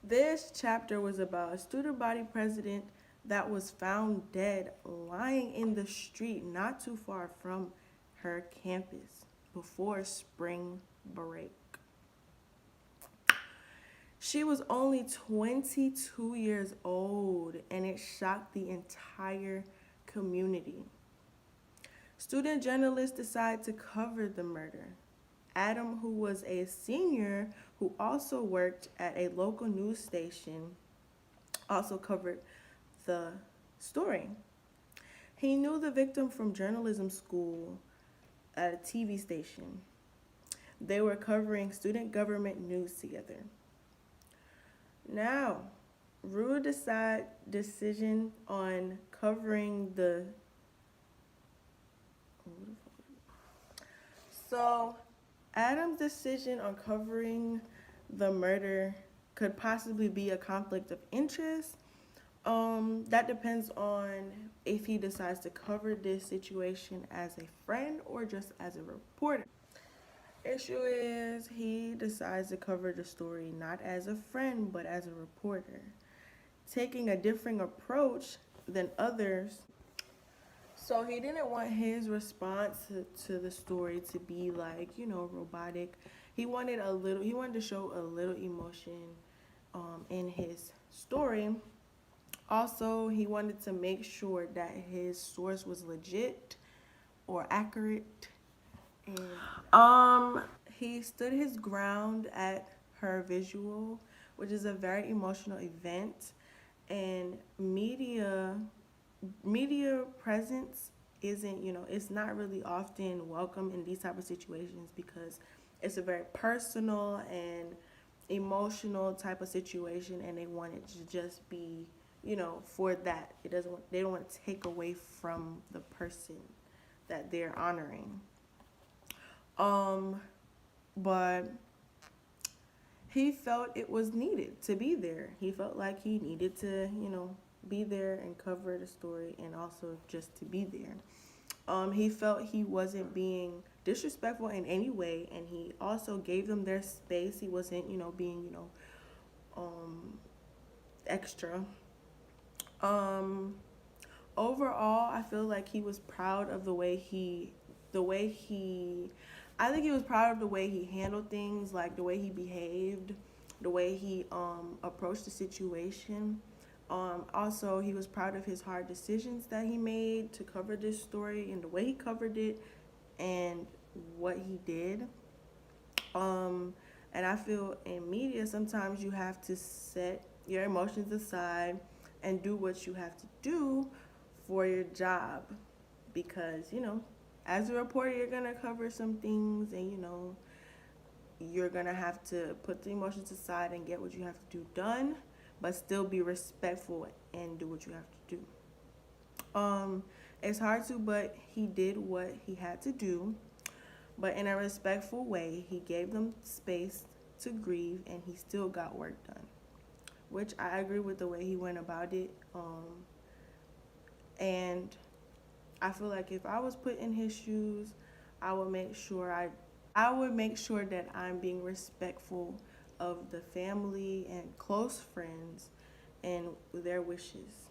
This chapter was about a student body president that was found dead lying in the street not too far from her campus before spring break. She was only 22 years old and it shocked the entire community. Student journalists decided to cover the murder. Adam, who was a senior who also worked at a local news station, also covered the story. He knew the victim from journalism school at a TV station. They were covering student government news together. Now, Rue decision on covering the. So, Adam's decision on covering the murder could possibly be a conflict of interest. That depends on if he decides to cover this situation as a friend or just as a reporter. Issue is he decides to cover the story not as a friend but as a reporter, taking a different approach than others. So he didn't want his response to the story to be like, robotic. He wanted to show a little emotion in his story. Also, he wanted to make sure that his source was legit or accurate. And he stood his ground at her visual, which is a very emotional event. And media presence isn't, it's not really often welcome in these type of situations because it's a very personal and emotional type of situation, and they want it to just be, for that. They don't want to take away from the person that they're honoring. But he felt it was needed to be there. He felt like he needed to, be there and cover the story and also just to be there. He felt he wasn't being disrespectful in any way, and he also gave them their space. He wasn't, being, extra. Um, Overall, I feel like he was proud of I think he was proud of the way he handled things, like the way he behaved, the way he approached the situation. Also, he was proud of his hard decisions that he made to cover this story and the way he covered it and what he did. And I feel in media sometimes you have to set your emotions aside and do what you have to do for your job, because as a reporter you're gonna cover some things, and you're gonna have to put the emotions aside and get what you have to do done, but still be respectful and do what you have to do. It's hard to, but he did what he had to do, but in a respectful way. He gave them space to grieve and he still got work done, which I agree with the way he went about it. And I feel like if I was put in his shoes, I would make sure that I'm being respectful of the family and close friends and their wishes.